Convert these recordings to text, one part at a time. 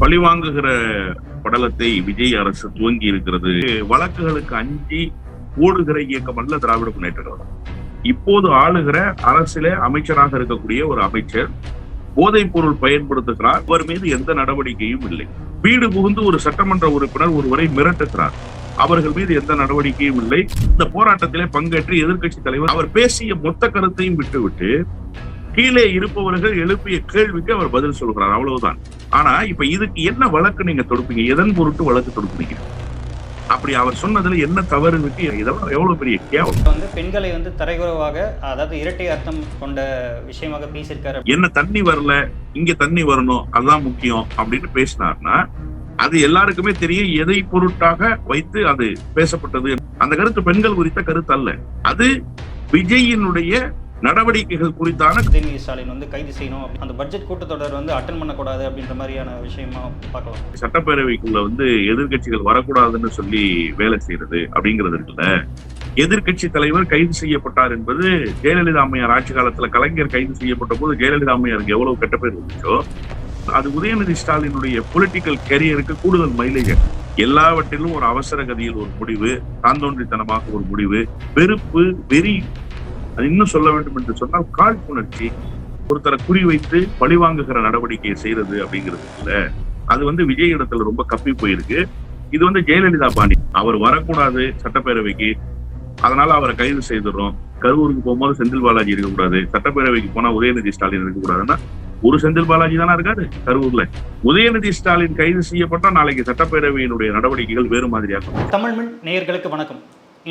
பழிவாங்குகிற படலத்தை விஜய் அரசு துவங்கி இருக்கிறது. வழக்குகளுக்கு அஞ்சி ஓடுகிற இயக்கம் அல்ல திராவிட முன்னேற்ற கழகம். இப்போது ஆளுகிற அரசிலே அமைச்சராக இருக்கக்கூடிய ஒரு அமைச்சர் போதைப் பொருள் பயன்படுத்துகிறார். அவர் மீது எந்த நடவடிக்கையும் இல்லை. வீடு புகுந்து ஒரு சட்டமன்ற உறுப்பினர் ஒருவரை மிரட்டுகிறார். அவர்கள் மீது எந்த நடவடிக்கையும் இல்லை. இந்த போராட்டத்திலே பங்கேற்று எதிர்க்கட்சி தலைவர் அவர் பேசிய மொத்த கருத்தையும் விட்டுவிட்டு கீழே இருப்பவர்கள் எழுப்பிய கேள்விக்கு அவர் பதில் சொல்கிறார். அவ்வளவுதான். ஆனா இப்ப இதுக்கு என்ன வழக்கு நீங்க தொடுப்பீங்க? எதன் பொருட்டு வழக்கு தொடுப்பீங்க? அப்படி அவர் சொன்னதுல என்ன தவறு இருக்கு? இதெல்லாம் எவ்வளவு பெரிய கேவலம். பெண்களை தரைகுறவாக, அதாவது இரட்டை அர்த்தம் கொண்ட விஷயமாக பேசியிருக்காரு. என்ன தண்ணி வரல, இங்க தண்ணி வரணும், அதுதான் முக்கியம் அப்படின்னு பேசினார்னா அது எல்லாருக்குமே தெரியும் எதை பொருட்டாக வைத்து அது பேசப்பட்டது. அந்த கருத்து பெண்கள் குறித்த கருத்து அல்ல. அது விஜயினுடைய நடவடிக்கைகள் குறித்தான. உதயநிதி ஸ்டாலின் கைது செய்யணும், அந்த பட்ஜெட் கூட்டத்தொடர் அட்டன் பண்ணக்கூடாது அப்படின்ற மாதிரியான விஷயமா பார்க்கலாம். சட்டப்பேரவைக்குள்ள எதிர்கட்சிகள் வரக்கூடாதுன்னு சொல்லி வேலை செய்யறது அப்படிங்கிறது இருக்குல்ல. எதிர்கட்சி தலைவர் கைது செய்யப்பட்டார் என்பது ஜெயலலிதா அம்மையார் ஆட்சி காலத்துல கலைஞர் கைது செய்யப்பட்ட போது ஜெயலலிதா அம்மையாருக்கு எவ்வளவு கெட்ட பேர் இருந்துச்சோ, அது உதயநிதி ஸ்டாலினுடைய பொலிட்டிக்கல் கேரியருக்கு கூடுதல் மைலேஜ். எல்லாவற்றிலும் ஒரு அவசர கதியில் ஒரு முடிவு, தாந்தோன்றித்தனமாக ஒரு முடிவு, வெறுப்பு, வெறி, அது இன்னும் சொல்ல வேண்டும் என்று சொன்னால் காழ்ப்புணர்ச்சி, ஒருத்தரை குறிவைத்து பழிவாங்குகிற நடவடிக்கையை செய்யறது அப்படிங்கிறது இல்ல. அது விஜய் இடத்துல ரொம்ப கப்பி போயிருக்கு. இது ஜெயலலிதா பாணி. அவர் வரக்கூடாது சட்டப்பேரவைக்கு, அதனால அவரை கைது செய்துடுறோம். கரூருக்கு போகும்போது செந்தில் பாலாஜி இருக்கக்கூடாது, சட்டப்பேரவைக்கு போனா உதயநிதி ஸ்டாலின் இருக்கக்கூடாதுன்னா ஒரு செந்தில் பாலாஜி தானே இருக்காரு கரூர்ல. உதயநிதி ஸ்டாலின் கைது செய்யப்பட்டா நாளைக்கு சட்டப்பேரவையினுடைய நடவடிக்கைகள் வேறு மாதிரியாகும். தமிழ் மின் நேயர்களுக்கு வணக்கம்.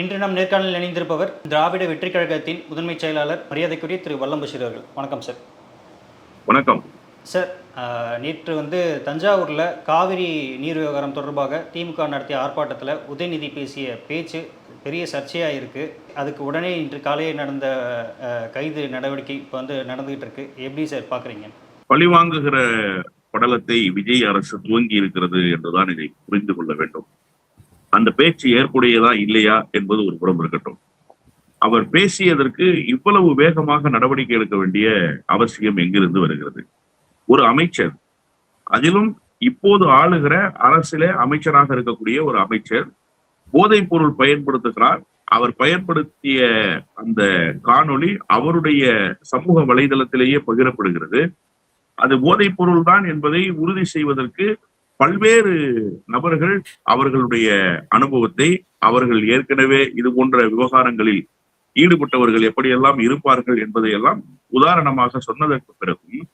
இன்று நம் நேர்காணலில் இணைந்திருப்பவர் திராவிட வெற்றி கழகத்தின் முதன்மை செயலாளர் மரியாதைக்குரிய திரு வல்லம் பஷீர் அவர்கள். வணக்கம் சார். வணக்கம் சார். நேற்று தஞ்சாவூரில் காவிரி நீர் விவகாரம் தொடர்பாக திமுக நடத்திய ஆர்ப்பாட்டத்தில் உதயநிதி பேசிய பேச்சு பெரிய சர்ச்சையாக இருக்குது. அதுக்கு உடனே இன்று காலையே நடந்த கைது நடவடிக்கை இப்போ நடந்துகிட்டு இருக்கு. எப்படி சார் பார்க்குறீங்க? பழிவாங்குகிற படலத்தை விஜய் அரசு துவங்கி இருக்கிறது என்றுதான் இதை புரிந்து கொள்ள வேண்டும். அந்த பேச்சு ஏற்புடையதா இல்லையா என்பது ஒரு புறம் இருக்கட்டும். அவர் பேசியதற்கு இவ்வளவு வேகமாக நடவடிக்கை எடுக்க வேண்டிய அவசியம் எங்கிருந்து வருகிறது? ஒரு அமைச்சர், அதிலும் இப்போது ஆளுகிற அரசிலே அமைச்சராக இருக்கக்கூடிய ஒரு அமைச்சர் போதைப் பொருள் பயன்படுத்துகிறார். அவர் பயன்படுத்திய அந்த காணொளி அவருடைய சமூக வலைதளத்திலேயே பகிரப்படுகிறது. அது போதைப் பொருள் தான் என்பதை உறுதி செய்வதற்கு பல்வேறு நபர்கள் அவர்களுடைய அனுபவத்தை, அவர்கள் ஏற்கனவே இது போன்ற விவகாரங்களில் ஈடுபட்டவர்கள் எப்படியெல்லாம் இருப்பார்கள் என்பதையெல்லாம் உதாரணமாக சொன்னதற்கு பிறகும்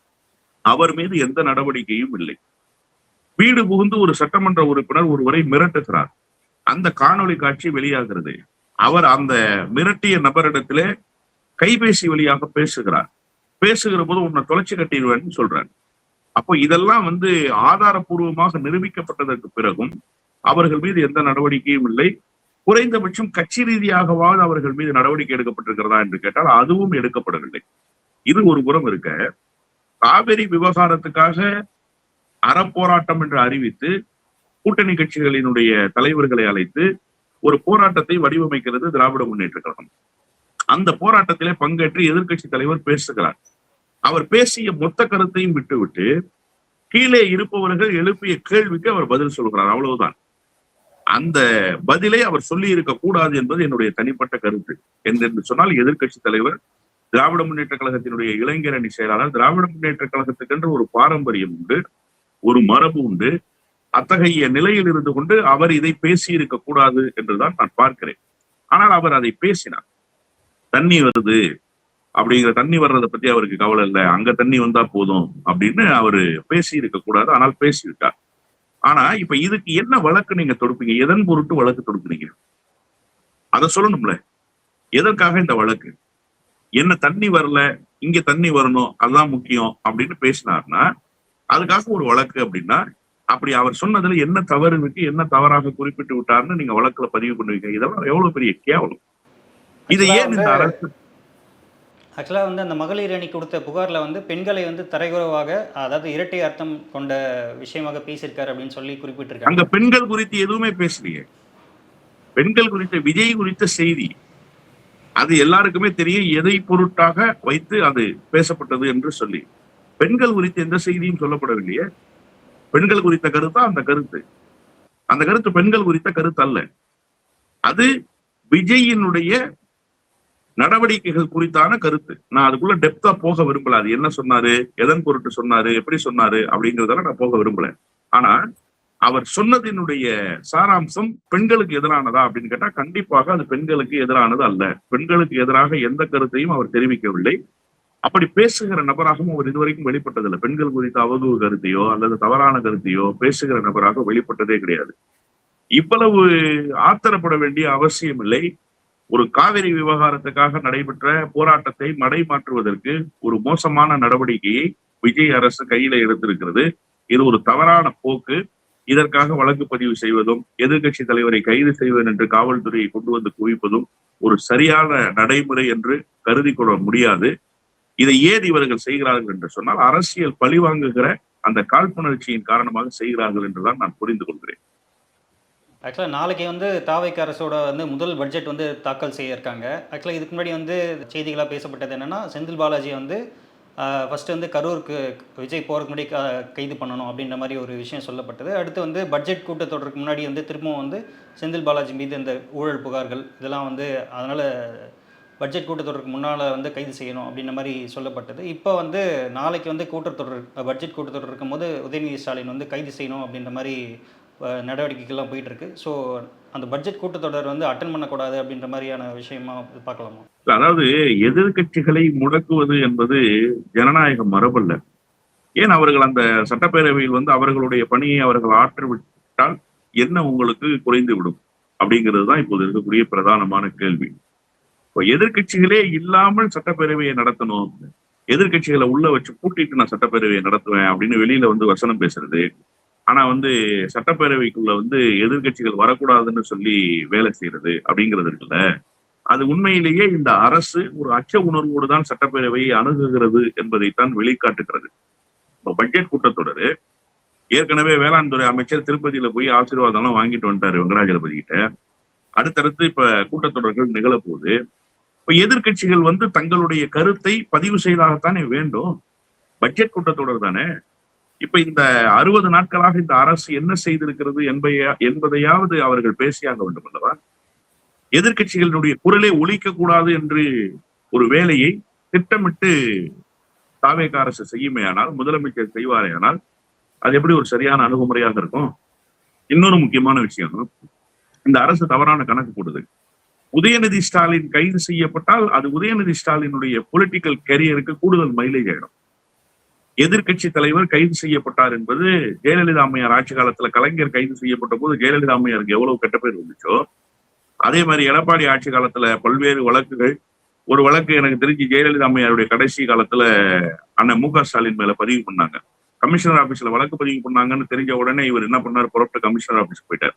அவர் மீது எந்த நடவடிக்கையும் இல்லை. வீடு புகுந்து ஒரு சட்டமன்ற உறுப்பினர் ஒருவரை மிரட்டுகிறார். அந்த காணொளி காட்சி வெளியாகிறது. அவர் அந்த மிரட்டிய நபரிடத்திலே கைபேசி வழியாக பேசுகிற போது உன்னை தொலைச்சு கட்டிடுவேன்னு சொல்றாரு. அப்போ இதெல்லாம் ஆதாரப்பூர்வமாக நிரூபிக்கப்பட்டதற்கு பிறகும் அவர்கள் மீது எந்த நடவடிக்கையும் இல்லை. குறைந்தபட்சம் கட்சி ரீதியாகவாவது அவர்கள் மீது நடவடிக்கை எடுக்கப்பட்டிருக்கிறதா என்று கேட்டால் அதுவும் எடுக்கப்படவில்லை. இது ஒரு புறம் இருக்க, காவிரி விவகாரத்துக்காக அறப்போராட்டம் என்று அறிவித்து கூட்டணி கட்சிகளினுடைய தலைவர்களை அழைத்து ஒரு போராட்டத்தை வடிவமைக்கிறது திராவிட முன்னேற்ற கழகம். அந்த போராட்டத்திலே பங்கேற்று எதிர்க்கட்சி தலைவர் பேசுகிறார். அவர் பேசிய மொத்த கருத்தையும் விட்டுவிட்டு கீழே இருப்பவர்கள் எழுப்பிய கேள்விக்கு அவர் பதில் சொல்கிறார். அவ்வளவுதான். அந்த பதிலை அவர் சொல்லி இருக்க கூடாது என்பது என்னுடைய தனிப்பட்ட கருத்து. என்று சொன்னால் எதிர்க்கட்சி தலைவர், திராவிட முன்னேற்ற கழகத்தினுடைய இளைஞர் அணி செயலாளர், திராவிட முன்னேற்ற கழகத்துக்கென்று ஒரு பாரம்பரியம் உண்டு, ஒரு மரபு உண்டு. அத்தகைய நிலையில் இருந்து கொண்டு அவர் இதை பேசி இருக்க கூடாது என்றுதான் நான் பார்க்கிறேன். ஆனால் அவர் அதை பேசினார். தண்ணி வருது அப்படிங்கிற, தண்ணி வர்றதை பத்தி அவருக்கு கவலை இல்லை, அங்க தண்ணி வந்தா போதும் அப்படின்னு அவரு பேசி இருக்க கூடாது. ஆனால் பேசிவிட்டார். ஆனா இப்ப இதுக்கு என்ன வழக்கு நீங்க தொடுப்பீங்க? எதன் பொருட்டு வழக்கு தொடுக்கிறீங்க? அதை சொல்லணும்ல. எதற்காக இந்த வழக்கு? என்ன தண்ணி வரல, இங்க தண்ணி வரணும், அதுதான் முக்கியம் அப்படின்னு பேசினார்னா அதுக்காக ஒரு வழக்கு. அப்படின்னா அப்படி அவர் சொன்னதுல என்ன தவறு இருக்கு, என்ன தவறாக குறிப்பிட்டு விட்டார்னு நீங்க வழக்குல பதிவு பண்ணுவீங்க. இதெல்லாம் எவ்வளவு பெரிய கேவலம். இதை ஏன் இந்த அரசு ஆக்சுவலா அந்த மகளிர் அணி கொடுத்த புகார்ல பெண்களை தரைகுறவாக, அதாவது இரட்டை அர்த்தம் கொண்ட விஷயமாக பேசியிருக்காரு அப்படின்னு சொல்லி குறிப்பிட்டிருக்காங்க. அங்க பெண்கள் குறித்து எதுவுமே பேசலையே. பெண்கள் குறித்த, விஜய் குறித்த செய்தி அது எல்லாருக்குமே தெரியும் எதை பொருட்டாக வைத்து அது பேசப்பட்டது என்று சொல்லி. பெண்கள் குறித்து எந்த செய்தியும் சொல்லப்படவில்லையே. பெண்கள் குறித்த கருத்தா அந்த கருத்து? அந்த கருத்து பெண்கள் குறித்த கருத்து அல்ல. அது விஜயினுடைய நடவடிக்கைகள் குறித்தான கருத்து. நான் அதுக்குள்ள டெப்தா போக விரும்பல. அது என்ன சொன்னாரு, எதன் பொருட்டு சொன்னாரு, எப்படி சொன்னாரு அப்படிங்கறதெல்லாம் நான் போக விரும்பல. ஆனா அவர் சொன்னதினுடைய சாராம்சம் பெண்களுக்கு எதிரானதா அப்படின்னு கேட்டா கண்டிப்பாக அது பெண்களுக்கு எதிரானது அல்ல. பெண்களுக்கு எதிராக எந்த கருத்தையும் அவர் தெரிவிக்கவில்லை. அப்படி பேசுகிற நபராகவும் அவர் இதுவரைக்கும் வெளிப்பட்டதில்லை. பெண்கள் குறித்த அவதூறு கருத்தையோ அல்லது தவறான கருத்தையோ பேசுகிற நபராக வெளிப்பட்டதே கிடையாது. இவ்வளவு ஆத்திரப்பட வேண்டிய அவசியம் இல்லை. ஒரு காவிரி விவகாரத்துக்காக நடைபெற்ற போராட்டத்தை மடைமாற்றுவதற்கு ஒரு மோசமான நடவடிக்கையை விஜய் அரசு கையில எடுத்திருக்கிறது. இது ஒரு தவறான போக்கு. இதற்காக வழக்கு பதிவு செய்வதும் எதிர்கட்சி தலைவரை கைது செய்வது என்று காவல்துறையை கொண்டு வந்து குவிப்பதும் ஒரு சரியான நடைமுறை என்று கருதி கொள்ள முடியாது. இதை ஏன் இவர்கள் செய்கிறார்கள் என்று சொன்னால் அரசியல் பழிவாங்குகிற அந்த காழ்ப்புணர்ச்சியின் காரணமாக செய்கிறார்கள் என்றுதான் நான் புரிந்து கொள்கிறேன். ஆக்சுவலாக நாளைக்கு வந்து தாவேக அரசோட வந்து முதல் பட்ஜெட் வந்து தாக்கல் செய்ய இருக்காங்க. ஆக்சுவலாக இதுக்கு முன்னாடி வந்து செய்திகளாக பேசப்பட்டது என்னென்னா, செந்தில் பாலாஜி வந்து ஃபஸ்ட்டு வந்து கரூருக்கு விஜய் போகிறதுக்கு முன்னாடி கைது பண்ணணும் அப்படின்ற மாதிரி ஒரு விஷயம் சொல்லப்பட்டது. அடுத்து வந்து பட்ஜெட் கூட்டத்தொடருக்கு முன்னாடி வந்து திரும்பவும் வந்து செந்தில் பாலாஜி மீது இந்த ஊழல் புகார்கள் இதெல்லாம் வந்து அதனால் பட்ஜெட் கூட்டத்தொடருக்கு முன்னால் வந்து கைது செய்யணும் அப்படின்ற மாதிரி சொல்லப்பட்டது. இப்போ வந்து நாளைக்கு வந்து பட்ஜெட் கூட்டத்தொடர் இருக்கும்போது உதயநிதி ஸ்டாலின் வந்து கைது செய்யணும் அப்படின்ற மாதிரி நடவடிக்கைகள்லாம் போயிட்டுருக்கு. ஸோ அந்த பட்ஜெட் கூட்டத்தொடர் வந்து அட்டன் பண்ணக்கூடாது அப்படின்ற மாதிரியான விஷயமா பார்க்கலாமா? அதாவது எதிர்கட்சிகளை முடக்குவது என்பது ஜனநாயக மரபல்ல. ஏன் அவர்கள் அந்த சட்டப்பேரவையில் வந்து அவர்களுடைய பணியை அவர்கள் ஆற்றிவிட்டால் என்ன உங்களுக்கு குறைந்து விடும் அப்படிங்கிறது தான் இப்போது இருக்கக்கூடிய பிரதானமான கேள்வி. இப்போ எதிர்கட்சிகளே இல்லாமல் சட்டப்பேரவையை நடத்தணும், எதிர்கட்சிகளை உள்ள வச்சு பூட்டிட்டு நான் சட்டப்பேரவையை நடத்துவேன் அப்படின்னு வெளியில வந்து வசனம் பேசுறது, ஆனா வந்து சட்டப்பேரவைக்குள்ள வந்து எதிர்கட்சிகள் வரக்கூடாதுன்னு சொல்லி வேலை செய்யறது அப்படிங்கிறது இருக்குல்ல, அது உண்மையிலேயே இந்த அரசு ஒரு அச்ச உணர்வோடு தான் சட்டப்பேரவையை அணுகுகிறது என்பதைத்தான் வெளிக்காட்டுகிறது. இப்போ பட்ஜெட் கூட்டத்தொடர் ஏற்கனவே வேளாண் துறை அமைச்சர் திருப்பதியில போய் ஆசீர்வாதம் எல்லாம் வாங்கிட்டு வந்துட்டாரு வெங்கடாஜலபதி கிட்ட. அடுத்தடுத்து இப்ப கூட்டத்தொடர்கள் நிகழப்போகுது. இப்ப எதிர்கட்சிகள் வந்து தங்களுடைய கருத்தை பதிவு செய்தாகத்தானே வேண்டும். பட்ஜெட் கூட்டத்தொடர் தானே. இப்ப இந்த 60 நாட்களாக இந்த அரசு என்ன செய்திருக்கிறது என்பதையாவது அவர்கள் பேசியாக வேண்டும் அல்லவா? எதிர்கட்சிகளுடைய குரலை ஒலிக்க கூடாது என்று ஒரு வேலையை திட்டமிட்டு தாவேக அரசு செய்யுமேயானால், முதலமைச்சர் செய்வாரேயானால் அது எப்படி ஒரு சரியான அணுகுமுறையாக இருக்கும்? இன்னொரு முக்கியமான விஷயம், இந்த அரசு தவறான கணக்கு போடுது. உதயநிதி ஸ்டாலின் கைது செய்யப்பட்டால் அது உதயநிதி ஸ்டாலினுடைய பொலிட்டிக்கல் கேரியருக்கு கூடுதல் மைலேஜ் ஆயிடும். எதிர்கட்சி தலைவர் கைது செய்யப்பட்டார் என்பது ஜெயலலிதா அம்மையார் ஆட்சி காலத்துல கலைஞர் கைது செய்யப்பட்ட போது ஜெயலலிதா அம்மையாருக்கு எவ்வளவு கெட்ட பேர் வந்துச்சோ, அதே மாதிரி எடப்பாடி ஆட்சி காலத்துல பல்வேறு வழக்குகள், ஒரு வழக்கு எனக்கு தெரிஞ்சு ஜெயலலிதா அம்மையாருடைய கடைசி காலத்துல அண்ணன் மு க ஸ்டாலின் மேல பதிவு பண்ணாங்க. கமிஷனர் ஆபீஸ்ல வழக்கு பதிவு பண்ணாங்கன்னு தெரிஞ்ச உடனே இவர் என்ன பண்ணார், புறப்பட்டு கமிஷனர் ஆபீஸ் போயிட்டார்.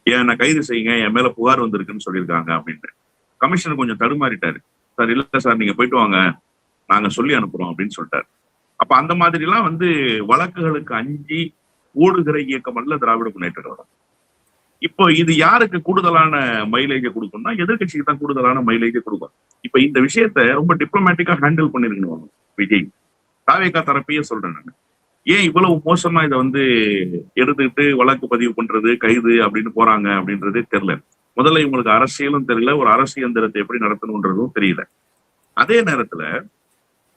என்னை கைது செய்யுங்க, என் மேல புகார் வந்திருக்குன்னு சொல்லியிருக்காங்க அப்படின்னு. கமிஷனர் கொஞ்சம் தடுமாறிட்டாரு. சார் இல்ல சார், நீங்க போயிட்டு வாங்க, நாங்க சொல்லி அனுப்புறோம் அப்படின்னு சொல்லிட்டாரு. அப்ப அந்த மாதிரி எல்லாம் வந்து வழக்குகளுக்கு அஞ்சி ஓடுகிற இயக்கம் அல்ல திராவிட முன்னேற்ற கழகம். இப்போ இது யாருக்கு கூடுதலான மைலேஜை கொடுக்கும்னா எதிர்கட்சிக்கு தான் கூடுதலான மைலேஜை கொடுக்கும். இப்ப இந்த விஷயத்த ரொம்ப டிப்ளமேட்டிக்கா ஹேண்டில் பண்ணிருக்கணும் விஜய். தாவேகா தரப்பையே சொல்றேன் நான். ஏன் இவ்வளவு மோசமா இதை வந்து எடுத்துக்கிட்டு வழக்கு பதிவு பண்றது, கைது அப்படின்னு போறாங்க அப்படின்றதே தெரியல. முதல்ல இவங்களுக்கு அரசியலும் தெரியல, ஒரு அரசு இயந்திரத்தை எப்படி நடத்தணும்ன்றதும் தெரியல. அதே நேரத்துல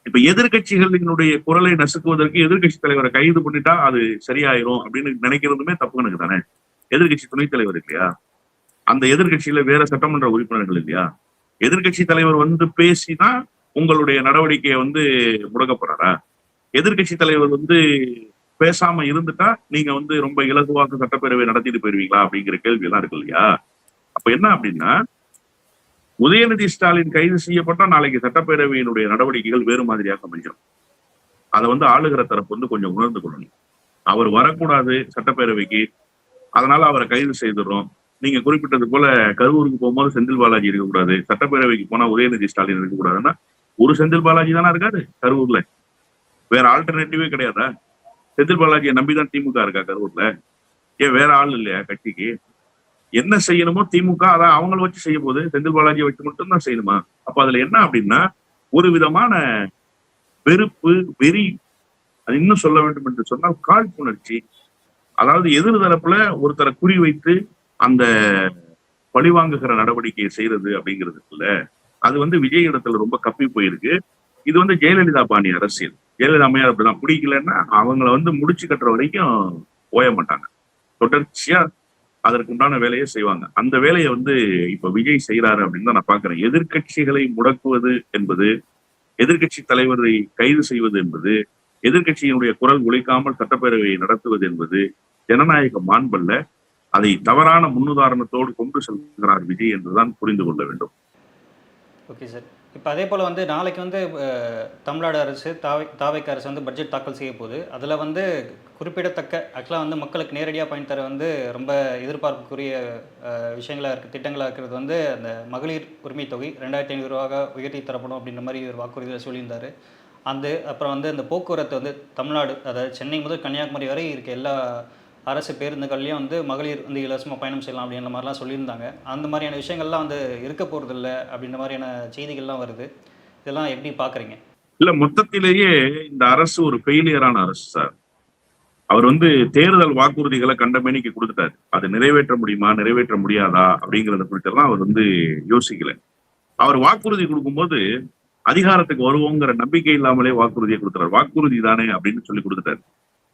இப்ப எதிர்கட்சிகளினுடைய குரலை நசுக்குவதற்கு எதிர்கட்சி தலைவரை கைது பண்ணிட்டா அது சரியாயிரும் அப்படின்னு நினைக்கிறதுமே தப்பு கணக்கு தானே. எதிர்கட்சி துணைத் தலைவர் இல்லையா, அந்த எதிர்கட்சியில வேற சட்டமன்ற உறுப்பினர்கள் இல்லையா, எதிர்கட்சி தலைவர் வந்து பேசிதான் உங்களுடைய நடவடிக்கையை வந்து முடக்க போறாரா? எதிர்கட்சி தலைவர் வந்து பேசாம இருந்துட்டா நீங்க வந்து ரொம்ப இலகுவாக சட்டப்பேரவை நடத்திட்டு போயிருவீங்களா அப்படிங்கிற கேள்வி எல்லாம் இருக்கு இல்லையா? அப்ப என்ன அப்படின்னா, உதயநிதி ஸ்டாலின் கைது செய்யப்பட்டா நாளைக்கு சட்டப்பேரவையினுடைய நடவடிக்கைகள் வேறு மாதிரியாக அமைஞ்சிடும். அதை வந்து ஆளுகிற தரப்பு வந்து கொஞ்சம் உணர்ந்து கொள்ளணும். அவர் வரக்கூடாது சட்டப்பேரவைக்கு, அதனால அவரை கைது செய்துடுறோம். நீங்க குறிப்பிட்டது போல கரூருக்கு போகும்போது செந்தில் பாலாஜி இருக்கக்கூடாது, சட்டப்பேரவைக்கு போனா உதயநிதி ஸ்டாலின் இருக்கக்கூடாதுன்னா ஒரு செந்தில் பாலாஜி தானே இருக்காரு கரூர்ல, வேற ஆல்டர்னேட்டிவே கிடையாதா? செந்தில் பாலாஜியை நம்பிதான் திமுக இருக்கா கரூர்ல? ஏன் வேற ஆள் இல்லையா கட்சிக்கு? என்ன செய்யணுமோ திமுக அதான் அவங்கள வச்சு செய்ய போது, செந்தில் பாலாஜியை வச்சு மட்டும்தான் செய்யணுமா? அப்ப அதுல என்ன அப்படின்னா ஒரு விதமான வெறுப்பு, வெறி அது இன்னும் சொல்ல வேண்டும் என்று சொன்னால் காழ்ப்புணர்ச்சி. அதாவது எதிர்தரப்புல ஒருத்தரை குறிவைத்து அந்த பழிவாங்குகிற நடவடிக்கையை செய்யறது அப்படிங்கிறதுக்குள்ள அது விஜய் இடத்துல ரொம்ப கப்பி போயிருக்கு. இது ஜெயலலிதா பாணி அரசியல். ஜெயலலிதா அம்மையார் அப்படிதான், பிடிக்கலன்னா அவங்கள முடிச்சு கட்டுற வரைக்கும் ஓய மாட்டாங்க. தொடர்ச்சியா அதற்கு உண்டான வேலையை செய்வாங்க. அந்த வேலையை இப்ப விஜய் செய்யறாரு அப்படின்னு தான் நான் பாக்குறேன். எதிர்கட்சிகளை முடக்குவது என்பது, எதிர்கட்சி தலைவரை கைது செய்வது என்பது, எதிர்கட்சியினுடைய குரல் ஒலிக்காமல் சட்டப்பேரவையை நடத்துவது என்பது ஜனநாயக மாண்பல்ல. அதை தவறான முன்னுதாரணத்தோடு கொண்டு செல்கிறார் விஜய் என்றுதான் புரிந்து கொள்ள வேண்டும். Okay sir. இப்போ அதே போல் நாளைக்கு தமிழ்நாடு அரசு தாவைக்கு அரசு பட்ஜெட் தாக்கல் செய்ய போகுது. அதில் குறிப்பிடத்தக்க ஆக்சுவலாக மக்களுக்கு நேரடியாக பயன் தர ரொம்ப எதிர்பார்ப்புக்குரிய விஷயங்களாக இருக்குது, திட்டங்களாக இருக்கிறது அந்த மகளிர் உரிமை தொகை 2500 ரூபாக உயர்த்தி தரப்படும் அப்படின்ற மாதிரி ஒரு வாக்குறுதியில் சொல்லியிருந்தார். அப்புறம் அந்த போக்குவரத்து தமிழ்நாடு, அதாவது சென்னை முதல் கன்னியாகுமரி வரை இருக்க எல்லா அரசு பேருந்துகள்லையும் மகளிர் இலவசமாக பயணம் செய்யலாம் அப்படின்ற மாதிரிலாம் சொல்லியிருந்தாங்க. அந்த மாதிரியான விஷயங்கள்லாம் இருக்க போகிறதில்ல அப்படின்ற மாதிரியான செய்திகள்லாம் வருது. இதெல்லாம் எப்படி பார்க்குறீங்க? இல்லை, மொத்தத்திலேயே இந்த அரசு ஒரு ஃபெயிலியரான அரசு சார். அவர் தேர்தல் வாக்குறுதிகளை கண்டமேனிக்கு கொடுத்துட்டாரு. அது நிறைவேற்ற முடியுமா நிறைவேற்ற முடியாதா அப்படிங்கிறத குறித்தெல்லாம் அவர் யோசிக்கல. அவர் வாக்குறுதி கொடுக்கும்போது அதிகாரத்துக்கு வருவோங்கிற நம்பிக்கை இல்லாமலே வாக்குறுதியை கொடுத்துறாரு. வாக்குறுதி தானே அப்படின்னு சொல்லி கொடுத்துட்டாரு.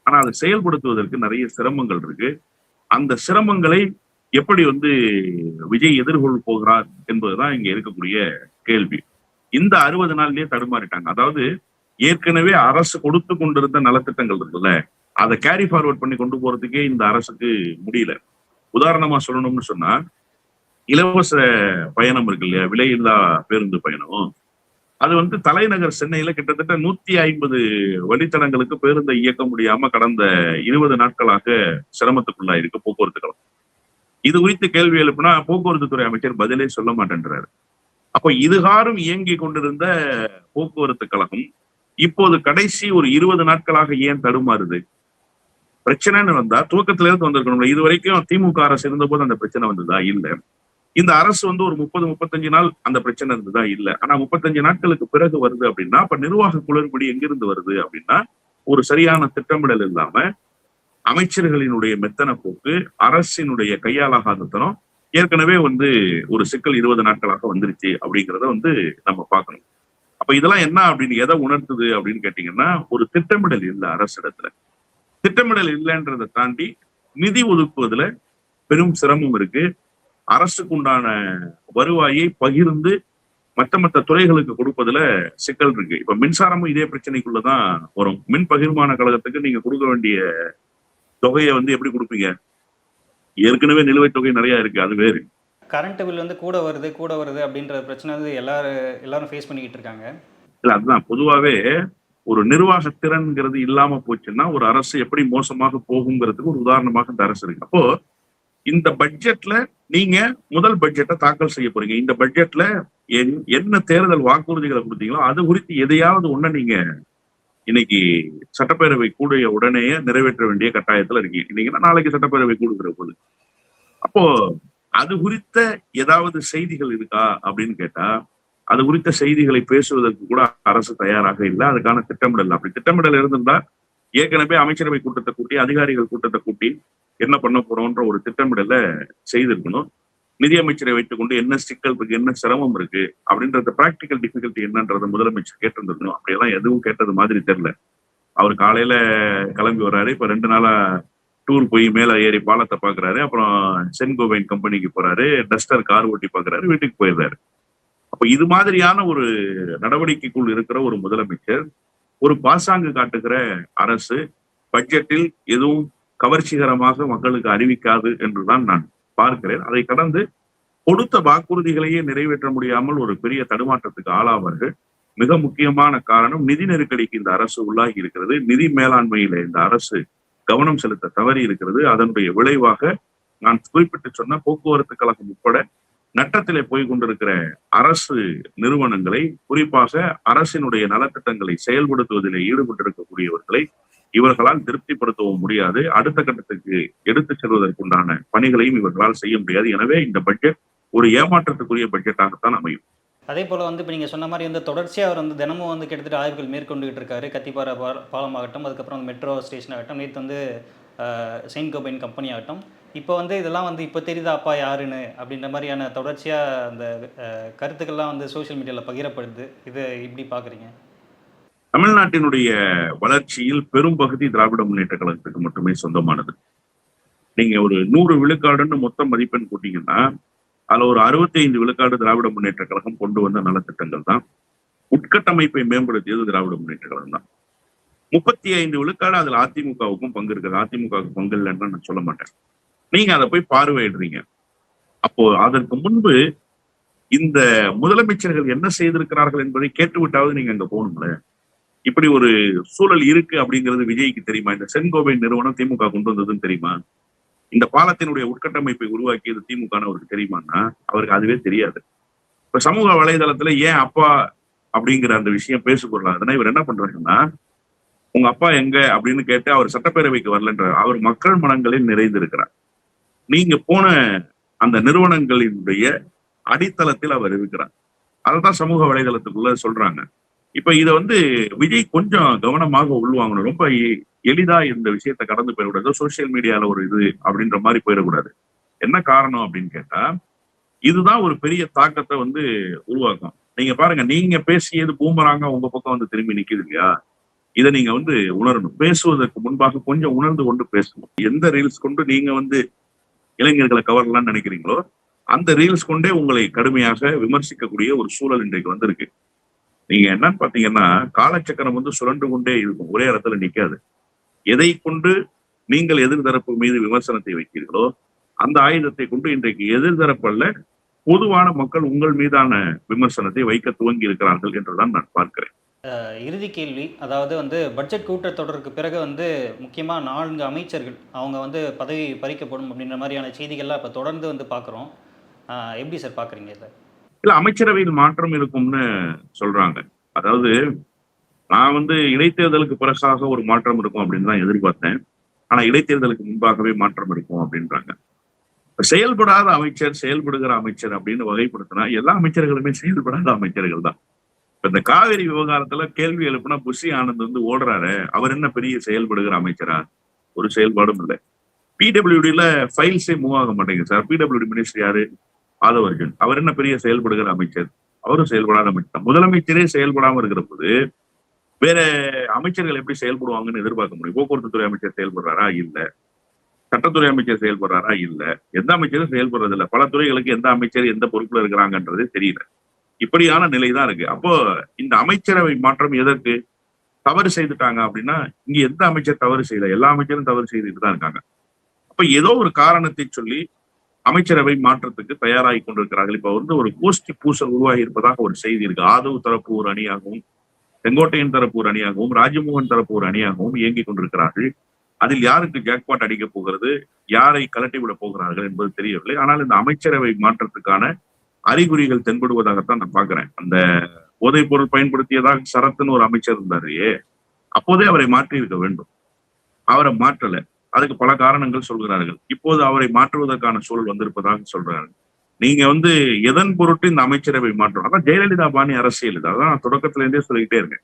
ஆனா அதை செயல்படுத்துவதற்கு நிறைய சிரமங்கள் இருக்கு. அந்த சிரமங்களை எப்படி விஜய் எதிர்கொள்ள போகிறார் என்பதுதான் இங்க இருக்கக்கூடிய கேள்வி. இந்த 60 நாள்லயே தடுமாறிட்டாங்க. அதாவது ஏற்கனவே அரசு கொடுத்து கொண்டிருந்த நலத்திட்டங்கள் இருக்குல்ல, அதை கேரி ஃபார்வர்ட் பண்ணி கொண்டு போறதுக்கே இந்த அரசுக்கு முடியல. உதாரணமா சொல்லணும்னு சொன்னா, இலவச பயணம் இருக்கு இல்லையா, விலையில்லா பேருந்து பயணம், அது தலைநகர் சென்னையில கிட்டத்தட்ட 150 வழித்தடங்களுக்கு பேருந்தை இயக்க முடியாம கடந்த 20 நாட்களாக சிரமத்துக்குள்ளா இருக்கு போக்குவரத்து கழகம். இது குறித்து கேள்வி எழுப்பினா போக்குவரத்து துறை அமைச்சர் பதிலே சொல்ல மாட்டேன்றாரு. அப்ப இதுகாரும் இயங்கி கொண்டிருந்த போக்குவரத்து கழகம் இப்போது கடைசி ஒரு 20 நாட்களாக ஏன் தடுமாறுது? பிரச்சனைன்னு வந்தா துவக்கத்தில இருந்து வந்திருக்கணும். இது வரைக்கும் திமுக அரசு இருந்த போது அந்த பிரச்சனை வந்ததா? இல்ல. இந்த அரசு ஒரு 30-35 நாள் அந்த பிரச்சனை இருந்ததா? இல்ல. ஆனா 35 நாட்களுக்கு பிறகு வருது அப்படின்னா, அப்ப நிர்வாக குளறுபடி எங்கிருந்து வருது அப்படின்னா, ஒரு சரியான திட்டமிடல் இல்லாம, அமைச்சர்களினுடைய மெத்தன போக்கு, அரசினுடைய கையாலாகாதத்தனம் ஏற்கனவே ஒரு சிக்கல் 20 நாட்களாக வந்துருச்சு அப்படிங்கிறத நம்ம பார்க்கணும். அப்ப இதெல்லாம் என்ன அப்படின்னு எதை உணர்த்துது அப்படின்னு கேட்டீங்கன்னா, ஒரு திட்டமிடல் இல்லை அரசிடத்துல. திட்டமிடல் இல்லைன்றதை தாண்டி நிதி ஒதுக்குவதுல பெரும் சிரமம் இருக்கு. அரசுக்கு உண்டான வருவாயை பகிர்ந்து மற்ற துறைகளுக்கு கொடுப்பதுல சிக்கல் இருக்கு. இப்ப மின்சாரமும் இதே பிரச்சனைக்குள்ளதான் வரும். மின் பகிர்மான கழகத்துக்கு நீங்க கொடுக்க வேண்டிய தொகையை எப்படி கொடுப்பீங்க? ஏற்கனவே நிலுவைத் தொகை நிறைய இருக்கு, அது வேறு. கரண்ட் பில் கூட வருது அப்படின்ற பிரச்சனை எல்லாரும் ஃபேஸ் பண்ணிக்கிட்டு இருக்காங்க. இல்ல, அதுதான் பொதுவாவே ஒரு நிர்வாக திறன்கிறது இல்லாம போச்சுன்னா ஒரு அரசு எப்படி மோசமாக போகுங்கிறதுக்கு ஒரு உதாரணமாக இந்த அரசு இருக்கு. அப்போ இந்த பட்ஜெட்ல நீங்க முதல் பட்ஜெட்டை தாக்கல் செய்ய போறீங்க. இந்த பட்ஜெட்ல என்ன தேர்தல் வாக்குறுதிகளை கொடுத்தீங்களோ அது குறித்து எதையாவது ஒண்ணு நீங்க இன்னைக்கு சட்டப்பேரவை கூடிய உடனேயே நிறைவேற்ற வேண்டிய கட்டாயத்துல இருக்கீங்க. இன்னைக்குன்னா நாளைக்கு சட்டப்பேரவை கூடுகிற போது. அப்போ அது குறித்த ஏதாவது செய்திகள் இருக்கா அப்படின்னு கேட்டா, அது குறித்த செய்திகளை பேசுவதற்கு கூட அரசு தயாராக இல்லை. அதுக்கான திட்டமிடல், அப்படி திட்டமிடல் இருந்திருந்தா ஏற்கனவே அமைச்சரவை கூட்டத்தை கூட்டி, அதிகாரிகள் கூட்டத்தை கூட்டி என்ன பண்ண போறோம்ன்ற ஒரு திட்டமிடல செய்திருக்கணும். நிதியமைச்சரை வைத்துக் கொண்டு என்ன சிக்கல் இருக்கு, என்ன சிரமம் இருக்கு அப்படின்றத பிராக்டிக்கல் டிஃபிகல்ட்டி என்னன்றத முதலமைச்சர் கேட்டிருந்திருக்கணும். அப்படியெல்லாம் எதுவும் கேட்டது மாதிரி தெரியல. அவர் காலையில கிளம்பி வர்றாரு, இப்ப 2 நாளா டூர் போய் மேல ஏறி பாலத்தை பாக்குறாரு, அப்புறம் சென்கோவைன் கம்பெனிக்கு போறாரு, டஸ்டர் கார் ஓட்டி பாக்குறாரு, வீட்டுக்கு போயிடுறாரு. அப்ப இது மாதிரியான ஒரு நடவடிக்கைக்குள் இருக்கிற ஒரு முதலமைச்சர், ஒரு பாசாங்கு காட்டுகிற அரசு பட்ஜெட்டில் எதுவும் கவர்ச்சிகரமாக மக்களுக்கு அறிவிக்காது என்றுதான் நான் பார்க்கிறேன். அதை கடந்து கொடுத்த வாக்குறுதிகளையே நிறைவேற்ற முடியாமல் ஒரு பெரிய தடுமாற்றத்துக்கு ஆளாவார்கள். மிக முக்கியமான காரணம் நிதி நெருக்கடிக்கு இந்த அரசு உள்ளாகி இருக்கிறது. நிதி மேலாண்மையில இந்த அரசு கவனம் செலுத்த தவறி இருக்கிறது. அதனுடைய விளைவாக நான் குறிப்பிட்டு சொன்ன போக்குவரத்து கழகம் உட்பட நட்டத்திலே போய் கொண்டிருக்கிற அரசு நிறுவனங்களை, குறிப்பாக அரசினுடைய நலத்திட்டங்களை செயல்படுத்துவதிலே ஈடுபட்டிருக்கக்கூடியவர்களை இவர்களால் திருப்திப்படுத்தவும் முடியாது. அடுத்த கட்டத்துக்கு எடுத்துச் செல்வதற்குண்டான பணிகளையும் இவர்களால் செய்ய முடியாது. எனவே இந்த பட்ஜெட் ஒரு ஏமாற்றத்துக்குரிய பட்ஜெட்டாகத்தான் அமையும். அதே போல் வந்து இப்போ நீங்கள் சொன்ன மாதிரி வந்து தொடர்ச்சியாக அவர் வந்து தினமும் வந்து கிட்டத்தட்ட ஆய்வுகள் மேற்கொண்டுகிட்டு இருக்காரு. கத்திப்பாறை பாலமாகட்டும், அதுக்கப்புறம் வந்து மெட்ரோ ஸ்டேஷன் ஆகட்டும், நேற்று வந்து செயின்ட் கோபைன் கம்பெனி ஆகட்டும். இப்போ வந்து இதெல்லாம் வந்து இப்போ தெரியுதா அப்பா யாருன்னு அப்படின்ற மாதிரியான தொடர்ச்சியாக அந்த கருத்துக்கள்லாம் வந்து சோஷியல் மீடியாவில் பகிரப்படுது. இதை எப்படி பார்க்குறீங்க? தமிழ்நாட்டினுடைய வளர்ச்சியில் பெரும் பகுதி திராவிட முன்னேற்ற கழகத்துக்கு மட்டுமே சொந்தமானது. நீங்க ஒரு 100 விழுக்காடுன்னு மொத்த மதிப்பெண் கூட்டிங்கன்னா அதுல ஒரு 65 விழுக்காடு திராவிட முன்னேற்ற கழகம் கொண்டு வந்த நலத்திட்டங்கள் தான். உட்கட்டமைப்பை மேம்படுத்தியது திராவிட முன்னேற்ற கழகம் தான். 35 விழுக்காடு அதுல அதிமுகவுக்கும் பங்கு இருக்குது. அதிமுகவுக்கு பங்கு இல்லைன்னு நான் சொல்ல மாட்டேன். நீங்க அதை போய் பார்வையிடுறீங்க. அப்போ அதற்கு முன்பு இந்த முதலமைச்சர்கள் என்ன செய்திருக்கிறார்கள் என்பதை கேட்டுவிட்டாவது நீங்க அங்க போகணும்ல. இப்படி ஒரு சூழல் இருக்கு அப்படிங்கிறது விஜய்க்கு தெரியுமா? இந்த செங்கோபை நிறுவனம் திமுக கொண்டு வந்ததுன்னு தெரியுமா? இந்த பாலத்தினுடைய உட்கட்டமைப்பை உருவாக்கியது திமுக அவருக்கு தெரியுமான்னா அவருக்கு அதுவே தெரியாது. இப்ப சமூக வலைதளத்துல ஏன் அப்பா அப்படிங்கிற அந்த விஷயம் பேசப்படலாம். இவர் என்ன பண்றாருன்னா, உங்க அப்பா எங்க அப்படின்னு கேட்டு அவர் சட்டப்பேரவைக்கு வரலன்ற அவர் மக்கள் மனங்களில் நிறைந்திருக்கிறார். நீங்க போன அந்த நிறுவனங்களினுடைய அடித்தளத்தில் அவர் இருக்கிறார். அதைதான் சமூக வலைதளத்துக்குள்ள சொல்றாங்க. இப்ப இத வந்து விஜய் கொஞ்சம் கவனமாக உள்வாங்கணும். ரொம்ப எளிதா இந்த விஷயத்த கடந்து போயிடக்கூடாது. சோசியல் மீடியால ஒரு இது அப்படின்ற மாதிரி போயிடக்கூடாது. என்ன காரணம் அப்படின்னு கேட்டா, இதுதான் ஒரு பெரிய தாக்கத்தை வந்து உருவாக்கும். நீங்க பாருங்க, நீங்க பேசியது பூமராங்க உங்க பக்கம் வந்து திரும்பி நிக்குது இல்லையா? இதை நீங்க வந்து உணரணும். பேசுவதற்கு முன்பாக கொஞ்சம் உணர்ந்து கொண்டு பேசணும். எந்த ரீல்ஸ் கொண்டு நீங்க வந்து இளைஞர்களை கவரலாம்னு நினைக்கிறீங்களோ அந்த ரீல்ஸ் கொண்டே உங்களை கடுமையாக விமர்சிக்கக்கூடிய ஒரு சூழல் இன்றைக்கு வந்திருக்கு. நீங்க என்னன்னு பாத்தீங்கன்னா, காலச்சக்கரம் வந்து சுழண்டு கொண்டே இருக்கும், ஒரே இடத்துல நிக்காது. எதை கொண்டு நீங்கள் எதிர்தரப்பு மீது விமர்சனத்தை வைக்கிறீர்களோ அந்த ஆயுதத்தை கொண்டு இன்றைக்கு எதிர்தரப்பல்ல பொதுவான மக்கள் உங்கள் மீதான விமர்சனத்தை வைக்க துவங்கி இருக்கிறார்கள் என்றுதான் நான் பார்க்கிறேன். இறுதி கேள்வி, அதாவது வந்து பட்ஜெட் கூட்டத்தொடருக்கு பிறகு வந்து முக்கியமாக 4 அமைச்சர்கள் அவங்க வந்து பதவி பறிக்கப்படும் அப்படின்ற மாதிரியான செய்திகள்லாம் இப்போ தொடர்ந்து வந்து பார்க்குறோம். எப்படி சார் பார்க்குறீங்க இதை? இல்ல, அமைச்சரவையில் மாற்றம் இருக்கும்னு சொல்றாங்க. அதாவது நான் வந்து இடைத்தேர்தலுக்கு பிறகாக ஒரு மாற்றம் இருக்கும் அப்படின்னு தான் எதிர்பார்த்தேன். ஆனா இடைத்தேர்தலுக்கு முன்பாகவே மாற்றம் இருக்கும் அப்படின்றாங்க. செயல்படாத அமைச்சர், செயல்படுகிற அமைச்சர் அப்படின்னு வகைப்படுத்தினா எல்லா அமைச்சர்களுமே செயல்படாத அமைச்சர்கள் தான். இந்த காவிரி விவகாரத்துல கேள்வி எழுப்புனா புஷி ஆனந்த் வந்து ஓடுறாரு. அவர் என்ன பெரிய செயல்படுகிற அமைச்சரா? ஒரு செயல்பாடும் இல்லை. பிடபிள்யூடில ஃபைல்ஸே மூவ் ஆக மாட்டேங்குது சார். பிடபிள்யூடி மினிஸ்டர் யாரு? ஆதவர்ஜன். அவர் என்ன பெரிய செயல்படுகிற அமைச்சர்? அவரும் செயல்படாத அமைச்சர். முதலமைச்சரே செயல்படாம இருக்கிற போது வேற அமைச்சர்கள் எப்படி செயல்படுவாங்கன்னு எதிர்பார்க்க முடியும்? போக்குவரத்து துறை அமைச்சர் செயல்படுறாரா? இல்ல. சட்டத்துறை அமைச்சர் செயல்படுறாரா? இல்ல. எந்த அமைச்சரும் செயல்படுறது இல்லை. பல துறைகளுக்கு எந்த அமைச்சர் எந்த பொறுப்புல இருக்கிறாங்கன்றதே தெரியல. இப்படியான நிலைதான் இருக்கு. அப்போ இந்த அமைச்சரவை மாற்றம் எதற்கு? தவறு செய்துட்டாங்க அப்படின்னா இங்க எந்த அமைச்சர் தவறு செய்யல, எல்லா அமைச்சரும் தவறு செய்துட்டு தான் இருக்காங்க. அப்ப ஏதோ ஒரு காரணத்தை சொல்லி அமைச்சரவை மாற்றத்துக்கு தயாராகி கொண்டிருக்கிறார்கள். இப்ப வந்து ஒரு கோஷ்டி பூசல் உருவாகி இருப்பதாக ஒரு செய்தி இருக்கு. ஆதவ் தரப்பு ஒரு அணியாகவும், செங்கோட்டையன் தரப்பு ஒரு அணியாகவும், ராஜமோகன் தரப்பு ஒரு அணியாகவும் இயங்கிக் கொண்டிருக்கிறார்கள். அதில் யாருக்கு ஜாக்பாட் அடிக்க போகிறது, யாரை கலட்டி விட போகிறார்கள் என்பது தெரியவில்லை. ஆனால் இந்த அமைச்சரவை மாற்றத்துக்கான அறிகுறிகள் தென்படுவதாகத்தான் நான் பாக்குறேன். அந்த போதைப் பொருள் பயன்படுத்தியதாக சரத்ன்னு ஒரு அமைச்சர் இருந்தாரு, அப்போதே அவரை மாற்றி இருக்க வேண்டும். அவரை மாற்றல. அதுக்கு பல காரணங்கள் சொல்கிறார்கள். இப்போது அவரை மாற்றுவதற்கான சூழல் வந்திருப்பதாக சொல்றாங்க. நீங்க வந்து எதன் பொருட்டு இந்த அமைச்சரவை மாற்றம்? அதான் ஜெயலலிதா பாணி அரசியல். அதான் நான் தொடக்கத்துல இருந்தே சொல்லிக்கிட்டே இருக்கேன்.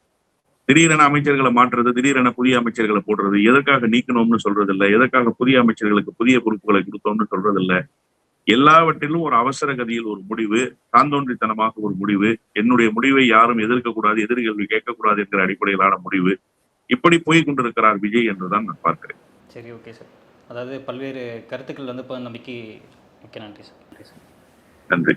திடீரென அமைச்சர்களை மாற்றுறது, திடீரென புதிய அமைச்சர்களை போடுறது, எதற்காக நீக்கணும்னு சொல்றது இல்லை, எதற்காக புதிய அமைச்சர்களுக்கு புதிய பொறுப்புகளை கொடுத்தோம்னு சொல்றது இல்லை. எல்லாவற்றிலும் ஒரு அவசர கதியில் ஒரு முடிவு, தாந்தோன்றித்தனமாக ஒரு முடிவு, என்னுடைய முடிவை யாரும் எதிர்க்கக்கூடாது, எதிர்கேள்வி கேட்கக்கூடாது என்கிற அடிப்படையிலான முடிவு, இப்படி போய் கொண்டிருக்கிறார் விஜய் என்றுதான் நான் பார்க்கிறேன். சரி, ஓகே சார். அதாவது பல்வேறு கருத்துக்கள் வந்து இப்போ நம்பிக்கை. மிக்க நன்றி சார். நன்றி.